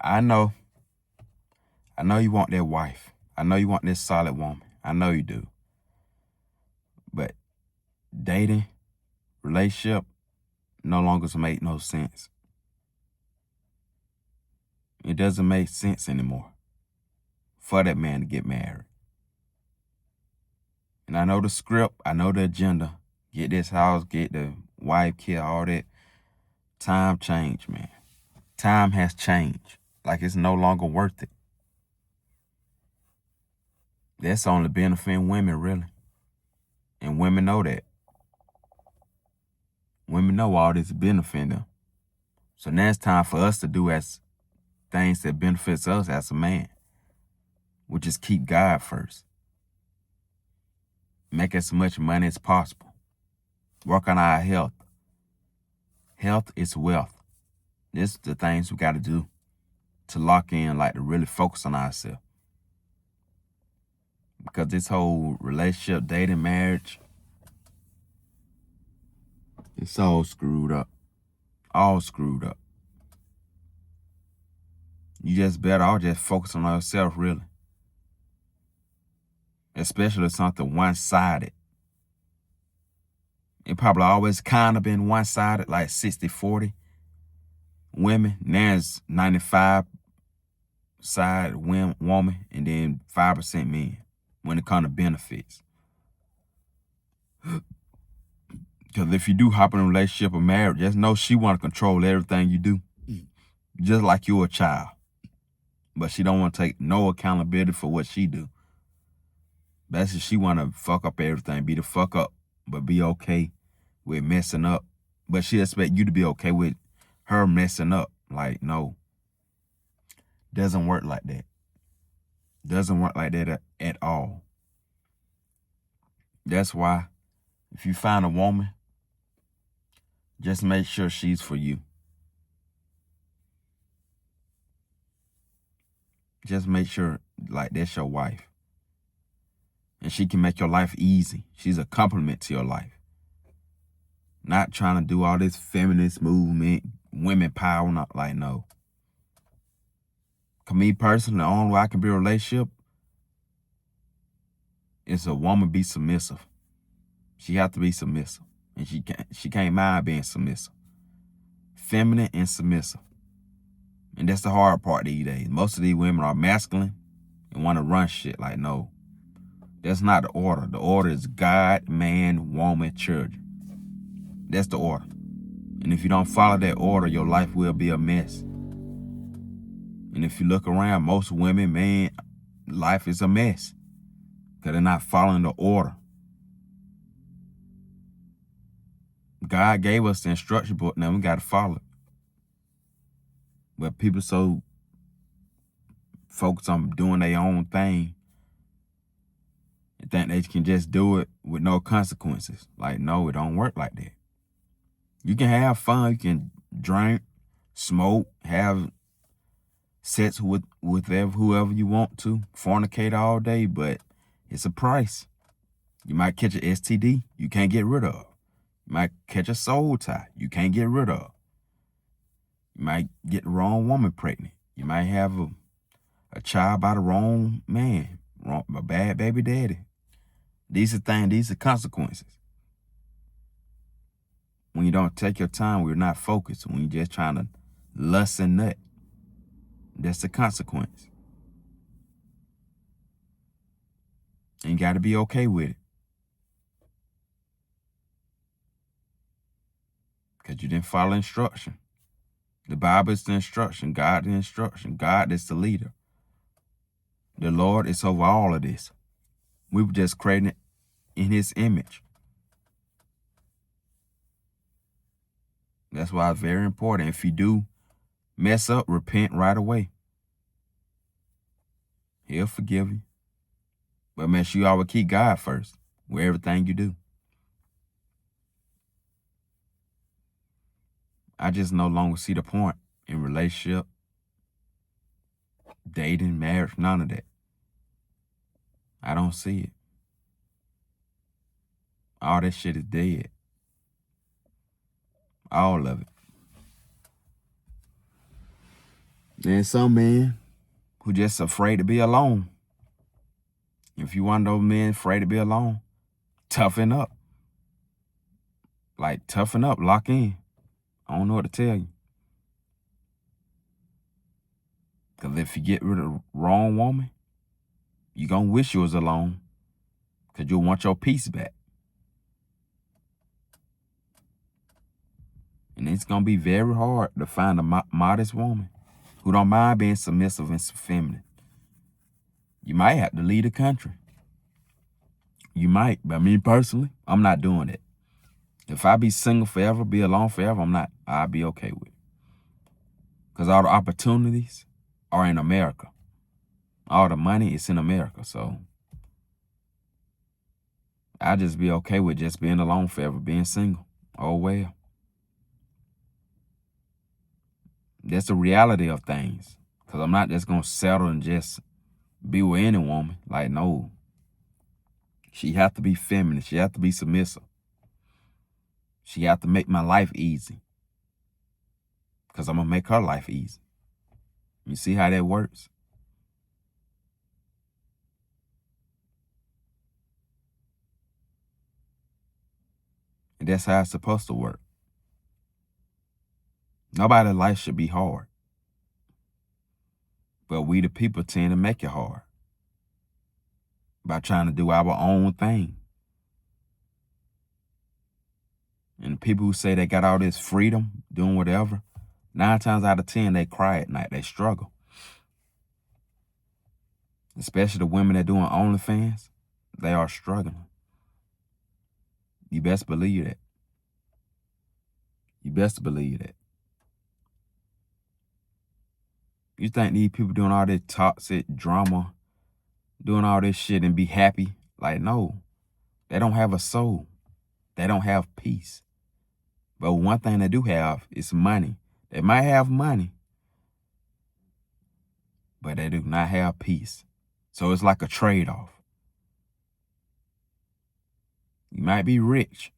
I know you want that wife. I know you want this solid woman. I know you do. But dating, relationship, no longer make no sense. It doesn't make sense anymore for that man to get married. And I know the script, I know the agenda. Get this house, get the wife, kid, all that. Time changed, man. Time has changed. Like it's no longer worth it. That's only benefiting women, really. And women know that. Women know all this benefiting them. So now it's time for us to do as things that benefits us as a man, which is keep God first. Make as much money as possible. Work on our health. Health is wealth. This is the things we got to do to lock in, like to really focus on ourselves. Because this whole relationship, dating, marriage, it's all screwed up. All screwed up. You just better all just focus on yourself, really. Especially something one-sided. It probably always kind of been one-sided, like 60-40 women. Now it's 95 side woman and then 5% men when it comes to benefits. Because if you do hop in a relationship or marriage, just know she want to control everything you do. Just like you're a child. But she don't want to take no accountability for what she do. Basically, she want to fuck up everything, be the fuck up, but be okay with messing up. But she expect you to be okay with her messing up. Like, no. Doesn't work like that. Doesn't work like that at all. That's why if you find a woman, just make sure she's for you. Just make sure, like, that's your wife. And she can make your life easy. She's a compliment to your life. Not trying to do all this feminist movement, women power, not like, no. For me personally, the only way I can be in a relationship is a woman be submissive. She have to be submissive. And she can't mind being submissive. Feminine and submissive. And that's the hard part these days. Most of these women are masculine and want to run shit. Like, no. That's not the order. The order is God, man, woman, children. That's the order. And if you don't follow that order, your life will be a mess. And if you look around, most women, man, life is a mess. Because they're not following the order. God gave us the instruction book. Now we got to follow it. But people so focused on doing their own thing and think they can just do it with no consequences. Like, no, it don't work like that. You can have fun. You can drink, smoke, have sex with whoever you want to, fornicate all day, but it's a price. You might catch an STD you can't get rid of. You might catch a soul tie you can't get rid of. You might get the wrong woman pregnant. You might have a child by the wrong man, a bad baby daddy. These are things, these are consequences. When you don't take your time, when you're not focused, when you're just trying to lust and nut, that's the consequence. And you got to be okay with it. Because you didn't follow instruction. The Bible is the instruction. God the instruction. God is the leader. The Lord is over all of this. We were just creating it in his image. That's why it's very important. If you do mess up, repent right away. He'll forgive you. But make sure you always keep God first with everything you do. I just no longer see the point in relationship, dating, marriage, none of that. I don't see it. All that shit is dead. All of it. There's some men who just afraid to be alone. If you one of those men afraid to be alone, toughen up. Like, toughen up, lock in. I don't know what to tell you. Because if you get rid of the wrong woman, you're going to wish you was alone. Because you'll want your peace back. And it's going to be very hard to find a modest woman who don't mind being submissive and feminine. You might have to leave the country. You might. But me personally, I'm not doing it. If I be single forever, be alone forever, I'll be okay with it. Because all the opportunities are in America. All the money is in America. So I'll just be okay with just being alone forever, being single. Oh, well. That's the reality of things. Because I'm not just going to settle and just be with any woman. Like, no. She has to be feminine. She has to be submissive. She has to make my life easy. Because I'm going to make her life easy. You see how that works? And that's how it's supposed to work. Nobody's life should be hard. But we the people tend to make it hard. By trying to do our own thing. And the people who say they got all this freedom, doing whatever, 9 times out of 10, they cry at night. They struggle. Especially the women that doing OnlyFans, they are struggling. You best believe that. You best believe that. You think these people doing all this toxic drama, doing all this shit and be happy? Like, no. They don't have a soul. They don't have peace. But one thing they do have is money. They might have money, but they do not have peace. So it's like a trade-off. You might be rich,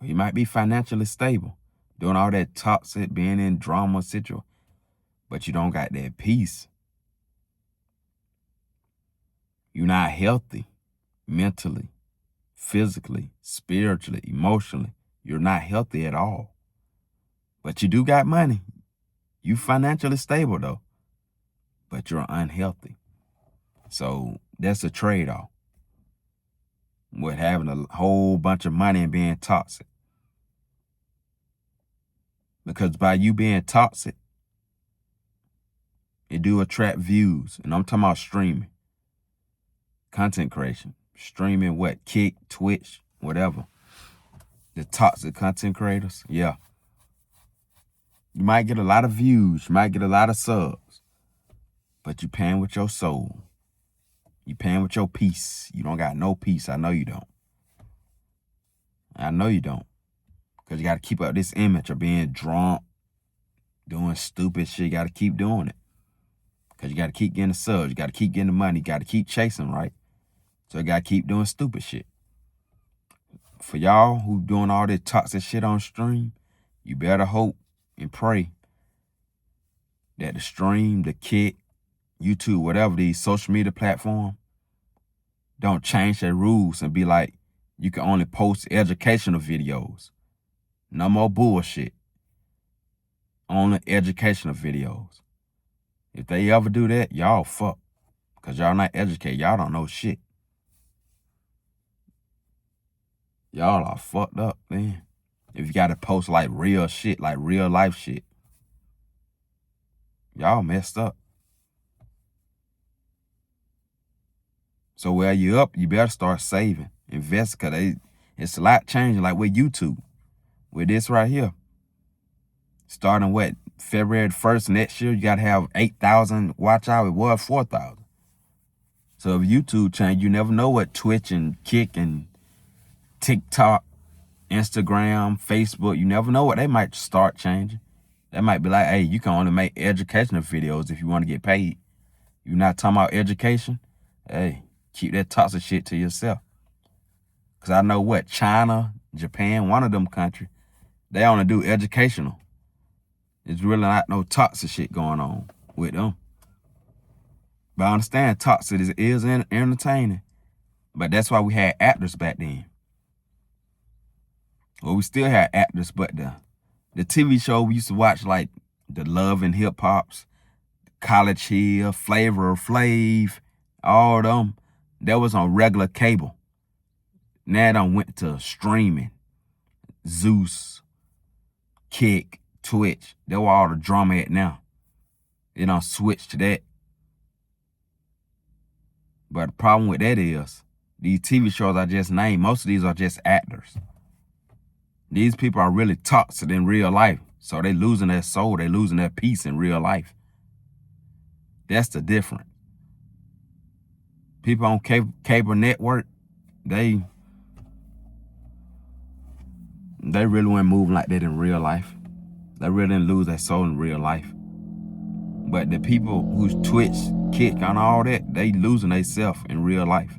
or you might be financially stable, doing all that toxic, being in drama situation, but you don't got that peace. You're not healthy mentally, physically, spiritually, emotionally. You're not healthy at all. But you do got money. You financially stable though, but you're unhealthy. So that's a trade-off with having a whole bunch of money and being toxic. Because by you being toxic, it do attract views. And I'm talking about streaming. Content creation. Streaming what? Kick, Twitch, whatever. The toxic content creators, yeah. You might get a lot of views. You might get a lot of subs. But you paying with your soul. You paying with your peace. You don't got no peace. I know you don't. I know you don't. Because you got to keep up this image of being drunk, doing stupid shit. You got to keep doing it. Because you got to keep getting the subs. You got to keep getting the money. You got to keep chasing, right? So you got to keep doing stupid shit. For y'all who doing all this toxic shit on stream, you better hope and pray that the stream, the Kick, YouTube, whatever these social media platforms, don't change their rules and be like, you can only post educational videos. No more bullshit. Only educational videos. If they ever do that, y'all fuck. Because y'all not educated. Y'all don't know shit. Y'all are fucked up, man. If you got to post like real shit, like real life shit. Y'all messed up. So while you up, you better start saving. Invest, because it's a lot changing, like with YouTube. With this right here. Starting what? February 1st next year, you got to have 8,000 watch hours. It was 4,000. So if YouTube change, you never know what Twitch and Kick and TikTok, Instagram, Facebook, you never know what they might start changing. They might be like, hey, you can only make educational videos if you want to get paid. You're not talking about education? Hey, keep that toxic shit to yourself. Because I know what? China, Japan, one of them countries, they only do educational. There's really not no toxic shit going on. with them. But I understand toxic is entertaining. But that's why we had actors back then. Well, we still had actors, but the TV show we used to watch, like the Love and Hip Hops, College Hill, Flavor Flav, all of them, that was on regular cable. Now it done went to streaming. Zeus, Kick, Twitch. That's where all the drama at now. It done switched to that. But the problem with that is, these TV shows I just named, most of these are just actors. These people are really toxic in real life. So they losing their soul, they losing their peace in real life. That's the difference. People on cable network, they really weren't moving like that in real life. They really didn't lose their soul in real life. But the people who's Twitch, Kick, and all that, they losing themselves in real life.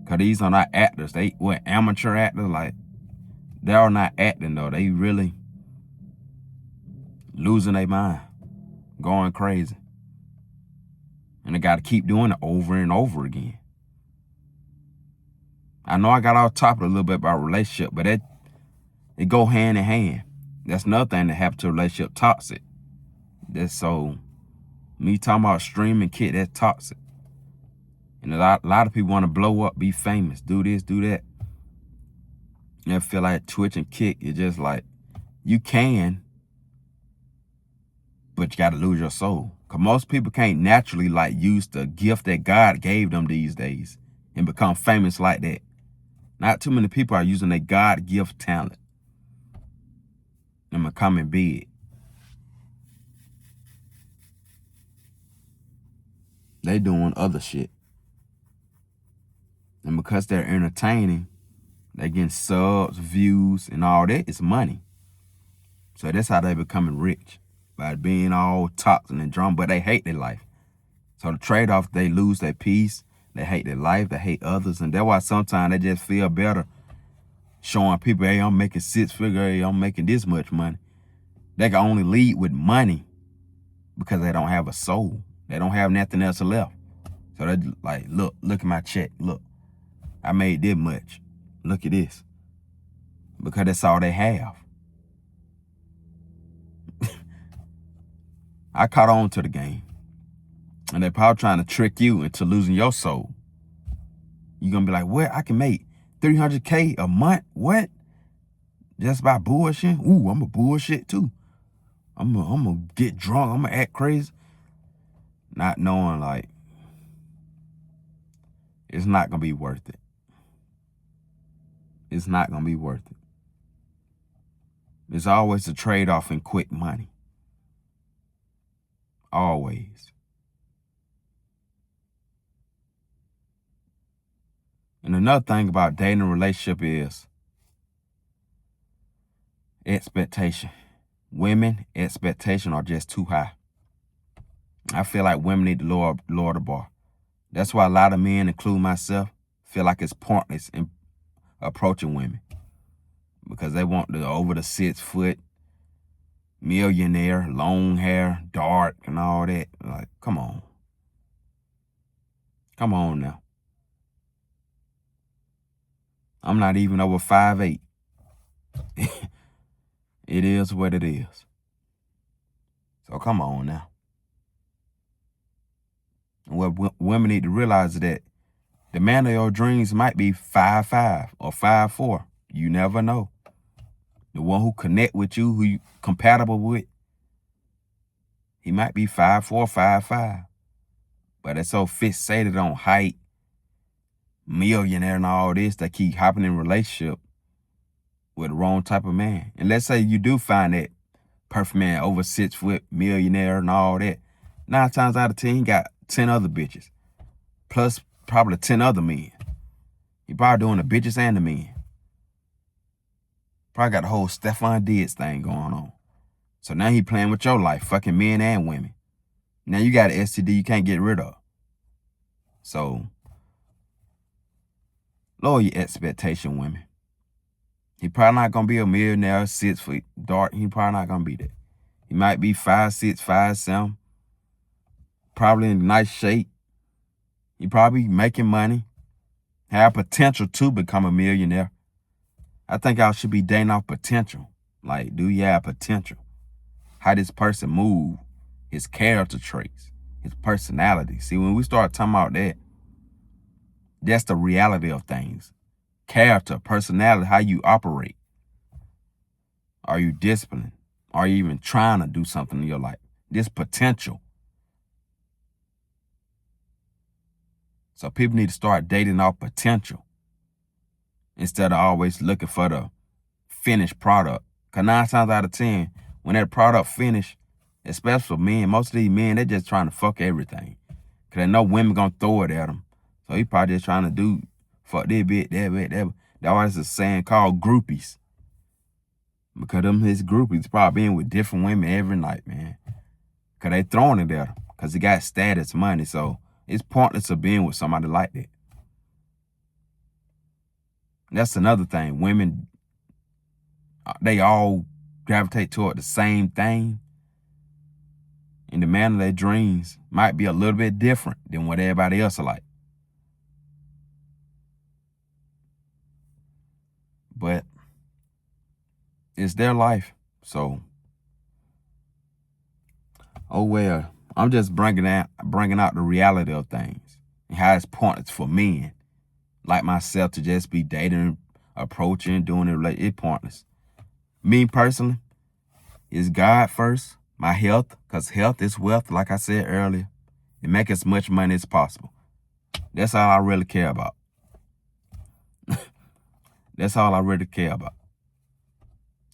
Because these are not actors. They were amateur actors. Like, they are not acting, though. They really losing their mind, going crazy. And they got to keep doing it over and over again. I know I got off topic a little bit about relationship, but it go hand in hand. That's another thing that happened to a relationship, toxic. That's so, me talking about streaming Kick, that's toxic. And a lot of people want to blow up, be famous, do this, do that. And I feel like Twitch and Kick, it's just like, you can, but you got to lose your soul. Because most people can't naturally like use the gift that God gave them these days and become famous like that. Not too many people are using their God gift talent and becoming big. They doing other shit. And because they're entertaining, they getting subs, views, and all that. It's money. So that's how they becoming rich. By being all toxic and drama, but they hate their life. So the trade-off, they lose their peace, they hate their life, they hate others, and that's why sometimes they just feel better showing people, hey, I'm making 6 figures, hey, I'm making this much money. They can only lead with money because they don't have a soul. They don't have nothing else left. So they like, look at my check, look, I made this much, look at this. Because that's all they have. I caught on to the game. And they're probably trying to trick you into losing your soul. You're going to be like, what? I can make $300K a month? What? Just by bullshit? Ooh, I'm a bullshit too. I'm going to get drunk. I'm going to act crazy. Not knowing, like, it's not going to be worth it. It's not going to be worth it. There's always a trade-off in quick money. Always. And another thing about dating and relationship is expectation. Women, expectation are just too high. I feel like women need to lower the bar. That's why a lot of men, including myself, feel like it's pointless in approaching women. Because they want the over the 6 foot, millionaire, long hair, dark, and all that. Like, come on. Come on now. I'm not even over 5'8". It is what it is. So come on now. What women need to realize is that the man of your dreams might be 5'5" or 5'4". You never know. The one who connect with you, who you compatible with, he might be 5'4", 5'5". But it's so fixated on height, millionaire and all this, that keep hopping in relationship with the wrong type of man. And let's say you do find that perfect man, over 6 foot, millionaire and all that. 9 times out of 10, he got 10 other bitches. Plus probably 10 other men. He probably doing the bitches and the men. Probably got the whole Stefan Diggs thing going on. So now he playing with your life, fucking men and women. Now you got an STD you can't get rid of. So lower your expectation, women. He probably not going to be a millionaire, 6 foot, dark. He probably not going to be that. He might be 5'6", 5'7", probably in nice shape. He probably making money, have potential to become a millionaire. I think I should be dating off potential. Like, do you have potential? How this person move, his character traits, his personality. See, when we start talking about that, that's the reality of things. Character, personality, how you operate. Are you disciplined? Are you even trying to do something in your life? This potential. So people need to start dating off potential instead of always looking for the finished product. Because 9 times out of 10, when that product finished, especially for men, most of these men, they're just trying to fuck everything. Because they know women going to throw it at them. So he probably just trying to do fuck this bit, that bit, that bit. That's why there's a saying called groupies. Because them his groupies probably being with different women every night, man. Because they throwing it at him. Because he got status, money. So it's pointless of being with somebody like that. That's another thing. Women, they all gravitate toward the same thing. And the man of their dreams might be a little bit different than what everybody else are like. But it's their life. So, oh well. I'm just bringing out the reality of things and how it's pointless for men like myself to just be dating, approaching, doing it. It's pointless. Me personally, is God first, my health, because health is wealth, like I said earlier, and make as much money as possible. That's all I really care about. That's all I really care about.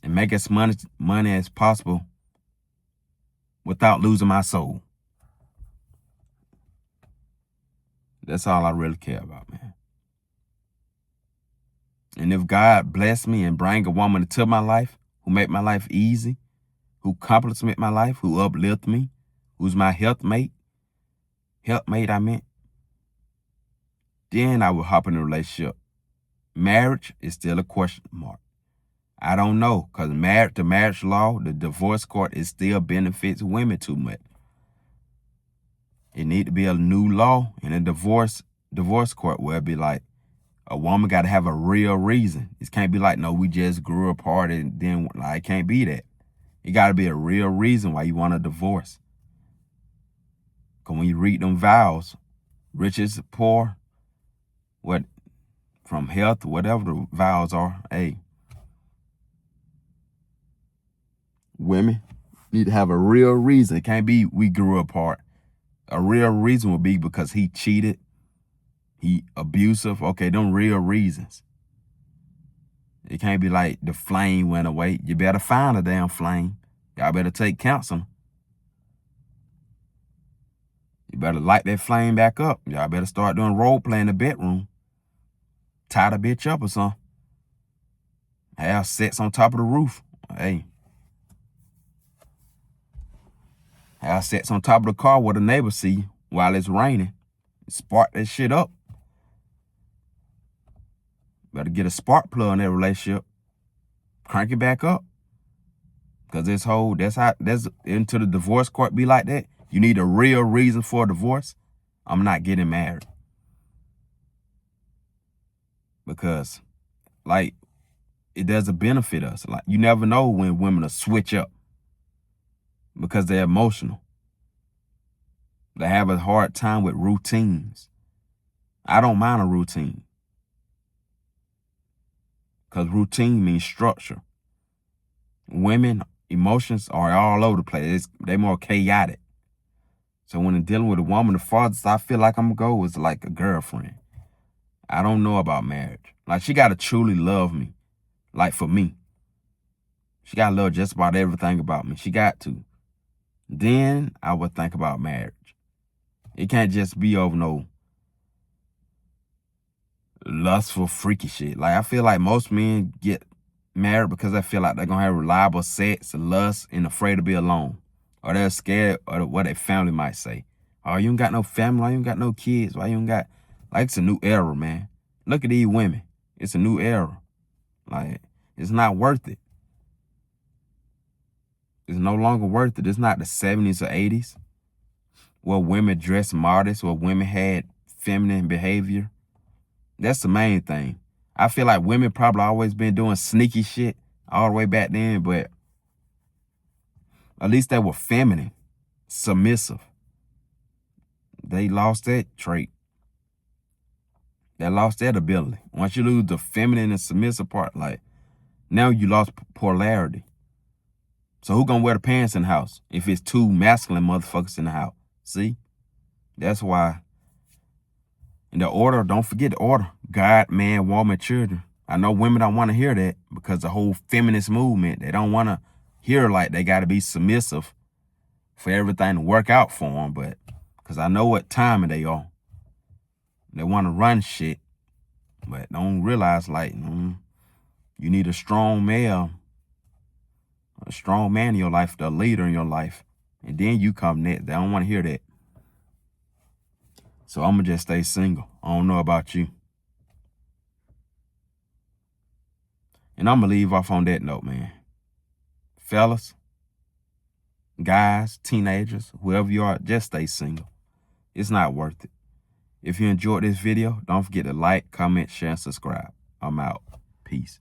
And make as much money as possible without losing my soul. That's all I really care about, man. And if God bless me and bring a woman into my life who make my life easy, who compliment my life, who uplift me, who's my helpmate, then I will hop in a relationship. Marriage is still a question mark. I don't know, because the marriage law, the divorce court, it still benefits women too much. It need to be a new law in a divorce court where it be like, a woman got to have a real reason. It can't be like, no, we just grew apart and then, like, it can't be that. It got to be a real reason why you want a divorce. Because when you read them vows, riches, poor, from health, whatever the vows are, hey, women need to have a real reason. It can't be we grew apart. A real reason would be because he cheated, he abusive. Okay, them real reasons. It can't be like the flame went away. You better find a damn flame. Y'all better take counsel. You better light that flame back up. Y'all better start doing role play in the bedroom. Tie the bitch up or something. Have sex on top of the roof. Hey. Have sex on top of the car where the neighbors see you while it's raining. Spark that shit up. Better get a spark plug in that relationship. Crank it back up. Because that's into the divorce court be like that. You need a real reason for a divorce. I'm not getting married. Because, like, it doesn't benefit us. Like, you never know when women will switch up because they're emotional. They have a hard time with routines. I don't mind a routine. Because routine means structure. Women, emotions are all over the place. They're more chaotic. So when I'm dealing with a woman, the farthest I feel like I'm going to go is like a girlfriend. I don't know about marriage. Like, she got to truly love me. Like, for me. She got to love just about everything about me. She got to. Then I would think about marriage. It can't just be over no lustful, freaky shit. Like, I feel like most men get married because they feel like they're going to have reliable sex, lust, and afraid to be alone. Or they're scared of what their family might say. Oh, you ain't got no family. Why you ain't got no kids? Why you ain't got... Like, it's a new era, man. Look at these women. It's a new era. Like, it's not worth it. It's no longer worth it. It's not the 70s or 80s where women dress modest, where women had feminine behavior. That's the main thing. I feel like women probably always been doing sneaky shit all the way back then, but at least they were feminine, submissive. They lost that trait. They lost that ability. Once you lose the feminine and submissive part, like, now you lost polarity. So who gonna wear the pants in the house if it's two masculine motherfuckers in the house? See? That's why. In the order, don't forget the order. God, man, woman, children. I know women don't want to hear that because the whole feminist movement, they don't want to hear like they got to be submissive for everything to work out for them. But because I know what time they are. They want to run shit, but don't realize like you need a strong male, a strong man in your life, the leader in your life. And then you come next. They don't want to hear that. So I'm going to just stay single. I don't know about you. And I'm going to leave off on that note, man. Fellas, guys, teenagers, whoever you are, just stay single. It's not worth it. If you enjoyed this video, don't forget to like, comment, share, and subscribe. I'm out. Peace.